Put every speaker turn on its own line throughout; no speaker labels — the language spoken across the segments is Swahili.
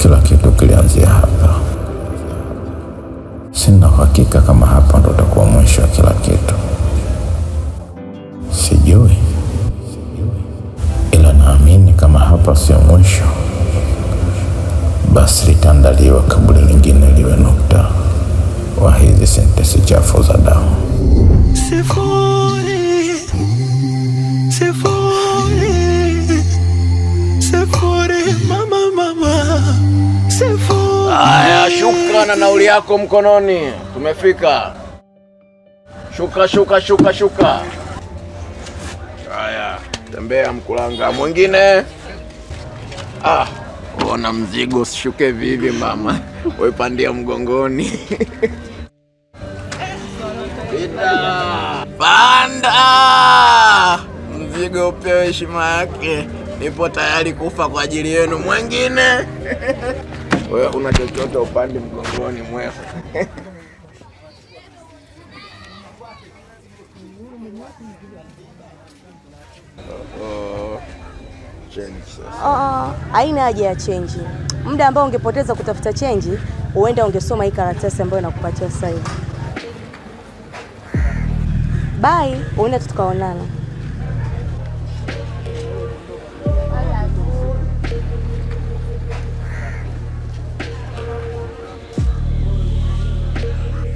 kila kitu kilianzia hapa. Sina hakika kama hapa ndo utakuwa mwisho wa kila kitu. Sijui, ila naamini kama hapa sio mwisho, basi litaandaliwa kaburi lingine liwe nukta wa hizi sentensi chafu za damu.
Aya, shuka na nauli yako mkononi. Tumefika. Shuka. Aya, tembea mkulanga mwingine. Ona mzigo usishuke vivi mama. Wewe pandia mgongoni. Panda! Mzigo upewe heshima yake. Nipo tayari kufa kwa ajili yenu mwingine. Wewe una chochote upande mgongoni mwewe.
Haina haja ya change. Muda ambao ungepoteza kutafuta change, uenda ungesoma hii karatasi ambayo nakupatia sasa hivi. Bye, uende tukaonana.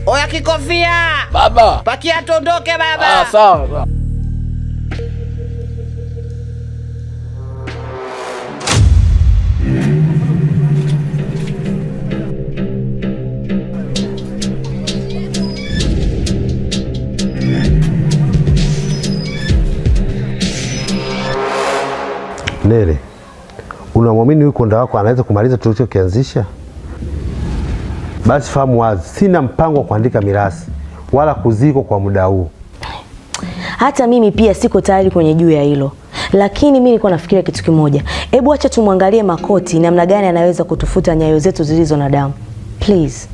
Oya kikofia!
Baba!
Pakia tondoke baba!
Sawa.
Nele, unamwamini huyu konda wako anaweza kumaliza tulichokianzisha? Basi fahamu wazi, sina mpango wa kuandika mirasi wala kuziko kwa muda huu.
Hata mimi pia siko tayari kwenye juu ya hilo. Lakini mimi nilikuwa nafikiria kitu kimoja. Hebu acha tumwangalie Makoti namna gani anaweza kutufuta nyayo zetu zilizo na damu. Please.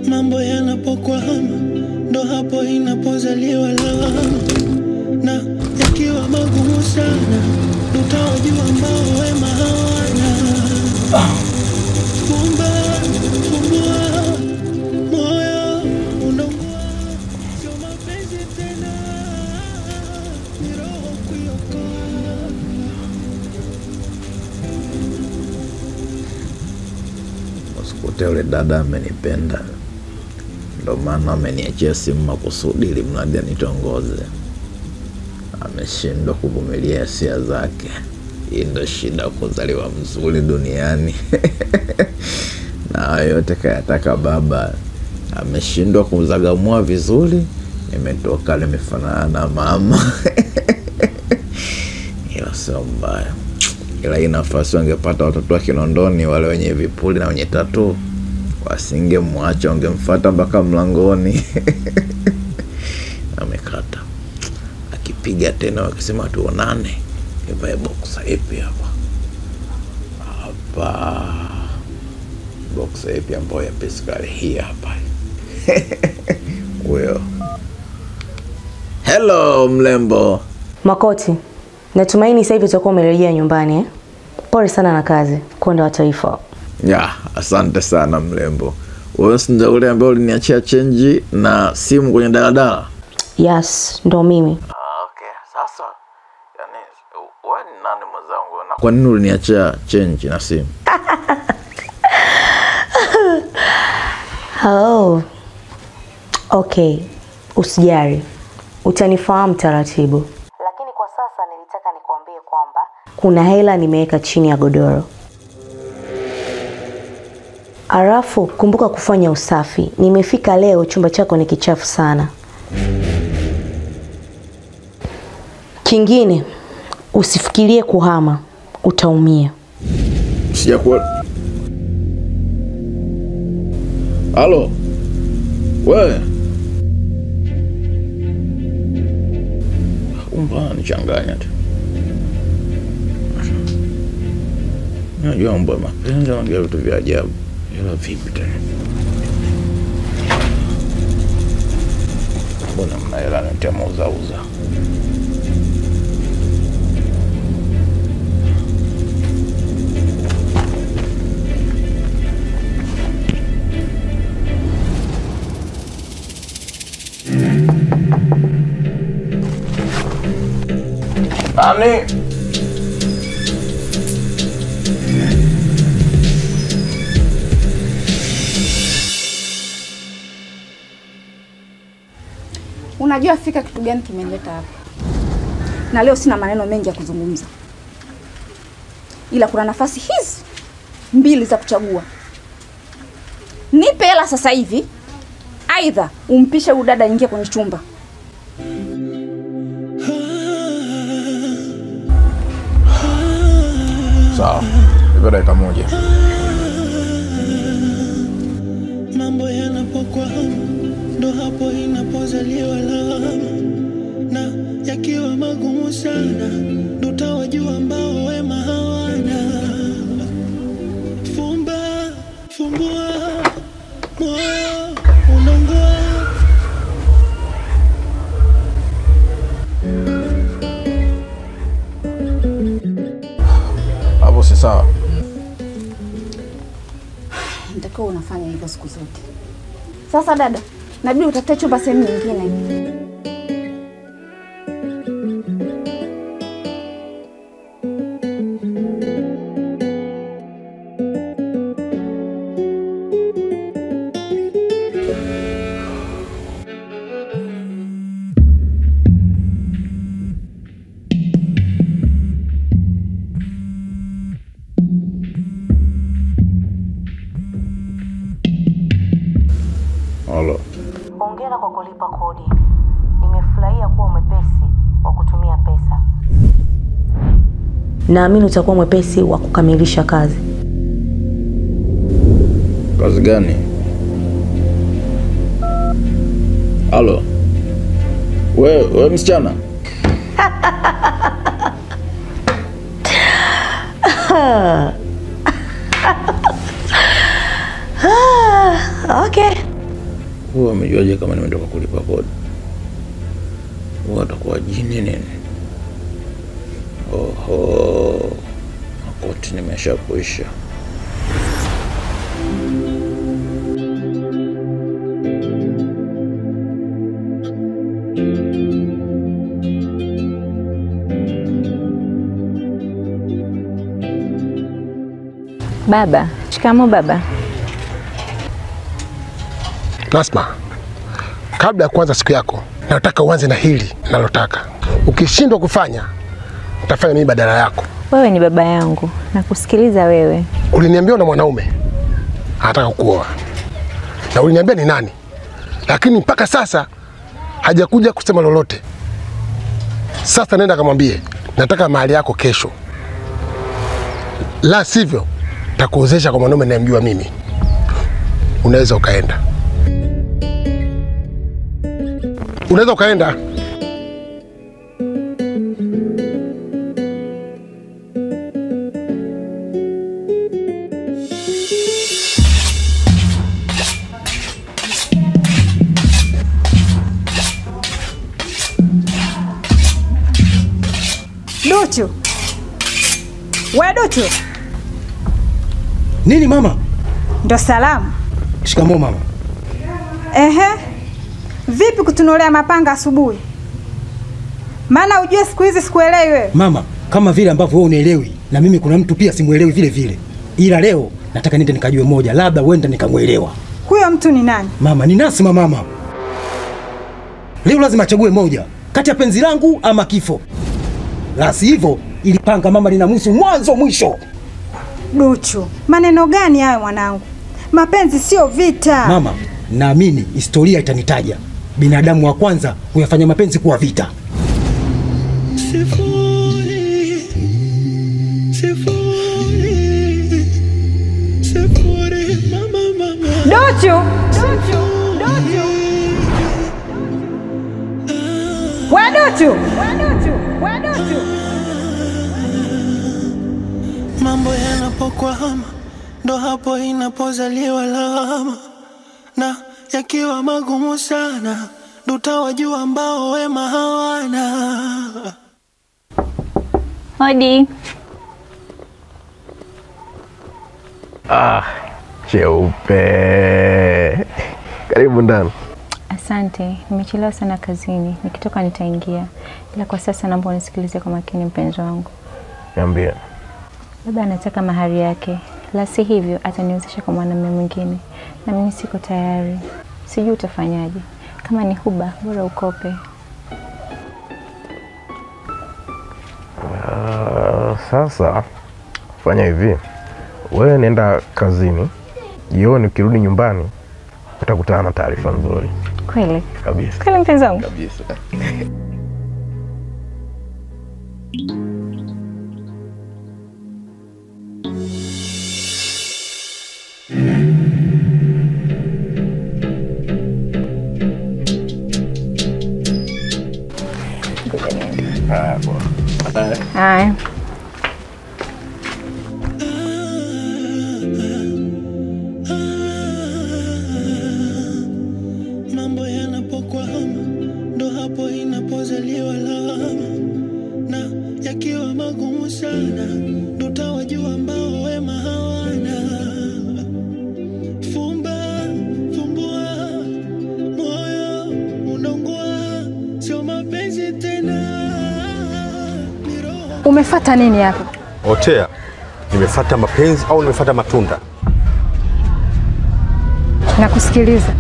Mambo yanapokwama ndo hapo inapozaliwa lawama, na yakiwa magumu sana utawajua ambao wema hawana. Fumbua moyo unaungua, sio mapenzi tena, ni roho kuiokoa.
Usikute ule dada amenipenda, ndo maana ameniachia simu makusudi ili mradi anitongoze. Ameshindwa kuvumilia hisia zake. Hii ndo shida kuzaliwa mzuri duniani. Na yote kayataka baba. Ameshindwa kumzagamua vizuri. Nimetoka nimefanana na mama. Ila sio mbaya. Ila hii nafasi wangepata watoto wa Kinondoni wale wenye vipuli na wenye tattoo, wasingemwacha, wangemfuata mpaka mlangoni. Amekata. Akipiga tena wakisema tuonane, nivae boxer ipi hapa? Hapa. Boxer ipi ambayo ya Pescari hii hapa? Well. Hello mlembo.
Makoti, natumaini sasa hivi utakuwa umerejea nyumbani eh? Pole sana na kazi, konda wa taifa.
Asante sana mlembo. Wewe ndio ule ambaye uliniachia change na simu kwenye daladala?
Yes, ndo mimi.
Okay, sasa yani wewe ni nani mwenzangu? Na kwa nini uliniachia change na simu?
Okay. Usijari. Utanifahamu taratibu. Lakini kwa sasa nilitaka nikuambie kwamba kuna hela nimeweka chini ya godoro. Alafu kumbuka kufanya usafi. Nimefika leo, chumba chako ni kichafu sana. Kingine, usifikirie kuhama, utaumia.
Sijakuwa. Halo. Wewe. Nichanganya tu. Unajua mambo ya mapenzi anaongea vitu vya ajabu. Ila vipi tena? Mbona mnaela nitia mauzauza?
Ani
unajua fika kitu gani kimenileta hapa? Na leo sina maneno mengi ya kuzungumza. Ila kuna nafasi hizi mbili za kuchagua. Nipe hela sasa hivi, aidha umpishe udada ingie kwenye chumba.
sawa. Ipo dakika moja.
Mambo yanapokuwa ndo hapo inapozaliwa lawama, na yakiwa magumu sana ndo utawajua ambao wema hawana. Fumbua moyo unaungua.
Hapo si sawa.
Ndako unafanya hivyo siku zote. Sasa dada, nabidi utafute chumba sehemu nyingine.
Halo.
Hongera kwa kulipa kodi. Nimefurahia kuwa mwepesi wa kutumia pesa. Naamini utakuwa mwepesi wa kukamilisha kazi.
Kazi gani? Halo. Wewe msichana?
Okay.
Wewe umejuaje kama nimetoka kulipa kodi? Wewe utakuwa jini nini? Oho. Makoti nimeshakuisha.
Baba, shikamoo baba.
Nasma, kabla ya kuanza siku yako, nataka uanze na hili nalotaka. Ukishindwa kufanya, utafanya mimi badala yako.
Wewe ni baba yangu, nakusikiliza wewe.
Uliniambia na mwanaume anataka kuoa. Na uliniambia ni nani? Lakini mpaka sasa hajakuja kusema lolote. Sasa nenda kamwambie, nataka mahali yako kesho. La sivyo, takuozesha kwa mwanaume ninayemjua mimi. Unaweza ukaenda. Unaweza ukaenda.
Duchu. Wewe Duchu.
Nini mama?
Ndo salamu.
Shikamoo mama.
Ehe. Vipi kutunolea mapanga asubuhi? Maana ujue siku hizi sikuelewi wewe.
Mama, kama vile ambavyo wewe unielewi, na mimi kuna mtu pia simuelewi vile vile. Ila leo nataka niende nikajue moja, labda uenda nikamuelewa.
Huyo mtu ni nani?
Mama, ni Nasma mama. Leo lazima achague moja, kati ya penzi langu ama kifo. La sivyo, ilipanga mama linamhusu mwanzo mwisho.
Duchu, maneno gani hayo mwanangu? Mapenzi sio vita.
Mama, naamini historia itanitaja binadamu wa kwanza kuyafanya mapenzi kuwa vita.
Sifuri, mama.
Duchu! Duchu!
Mambo yanapokuwa yanapokwama ndo hapo inapozaliwa lawama, na yakiwa magumu sana ndo utawajua ambao wema hawana.
Hodi.
Cheupe. Karibu ndani.
Asante, nimechelewa sana kazini. Nikitoka nitaingia. Ila kwa sasa naomba unisikilize kwa makini mpenzi wangu.
Niambie.
Baba anataka mahari yake. La si hivyo ataniwezesha kwa mwanamume mwingine. Na mimi siko tayari. Sijui utafanyaje. Kama ni huba, bora ukope.
Sasa fanya hivi. Wewe nenda kazini. Jioni ukirudi nyumbani utakutana na taarifa nzuri.
Kweli?
Kabisa.
Kweli mpenzi wangu?
Kabisa.
Haya.
Mambo yanapokwama ndo hapo inapozaliwa lawama, na yakiwa magumu sana ndo utawajua ambao wema hawana. Fumbua moyo unaungua, sio mapenzi tena.
Umefuata nini hapa?
Otea, nimefuata mapenzi au nimefuata matunda?
Nakusikiliza.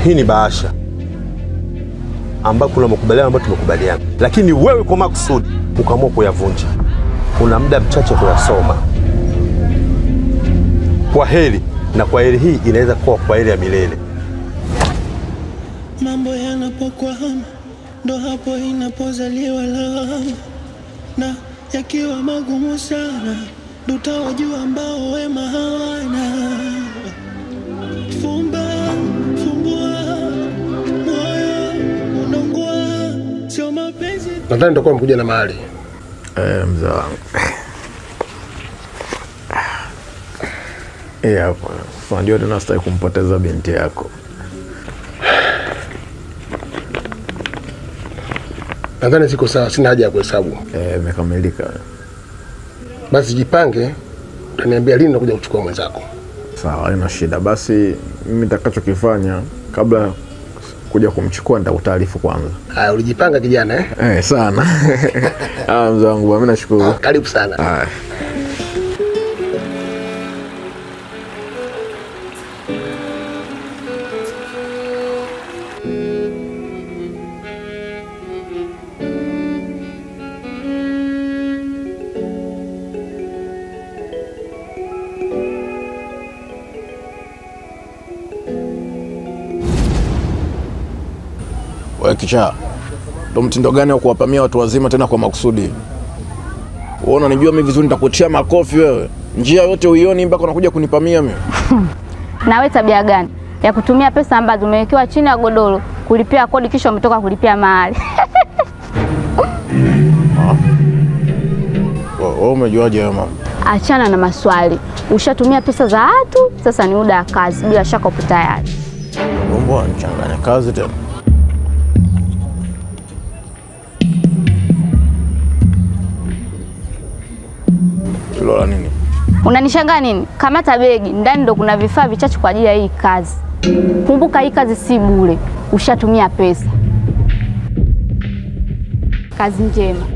Hii ni bahasha ambapo kuna makubaliano ambayo tumekubaliana, lakini wewe kwa makusudi ukaamua kuyavunja. Una muda mchache kuyasoma. Kwa heri, na kwa heri hii inaweza kuwa kwa heri ya milele.
Mambo yanapokwama ndo hapo inapozaliwa lawama, na yakiwa magumu sana ndo utawajua ambao wema hawana. Fumbua moyo unaungua, sio mapenzi.
Nadhani nitakuwa mkuja na mahali.
Mzee wangu. Hapo. Unajua tena sitaki kumpoteza binti yako.
Nadhani siko sawa, sina haja ya kuhesabu.
Imekamilika.
Basi jipange, utaniambia lini nakuja kuchukua mwenzako.
Sawa, haina shida. Basi mimi nitakachokifanya kabla kuja kumchukua nitakutaarifu kwanza.
Haya, ulijipanga kijana
sana. Mzee wangu, mimi nashukuru.
Karibu sana.
Haya. Wewe kichaa, ndo mtindo gani wa kuwapamia watu wazima tena kwa makusudi? Wewe unanijua mimi vizuri, nitakutia makofi wewe. Njia yote uioni mpaka unakuja kunipamia mimi.
Na wewe tabia gani ya kutumia pesa ambazo umewekewa chini ya godoro kulipia kodi kisha umetoka kulipia mahali?
Wewe umejuaje mama?
Achana na maswali. Ushatumia pesa za watu, sasa ni muda wa kazi. Bila shaka upo tayari.
Mbona nichanganya kazi tena? Lola nini?
Unanishangaa nini? Kamata begi, ndani ndo kuna vifaa vichache kwa ajili ya hii kazi. Kumbuka hii kazi si bure. Ushatumia pesa. Kazi njema.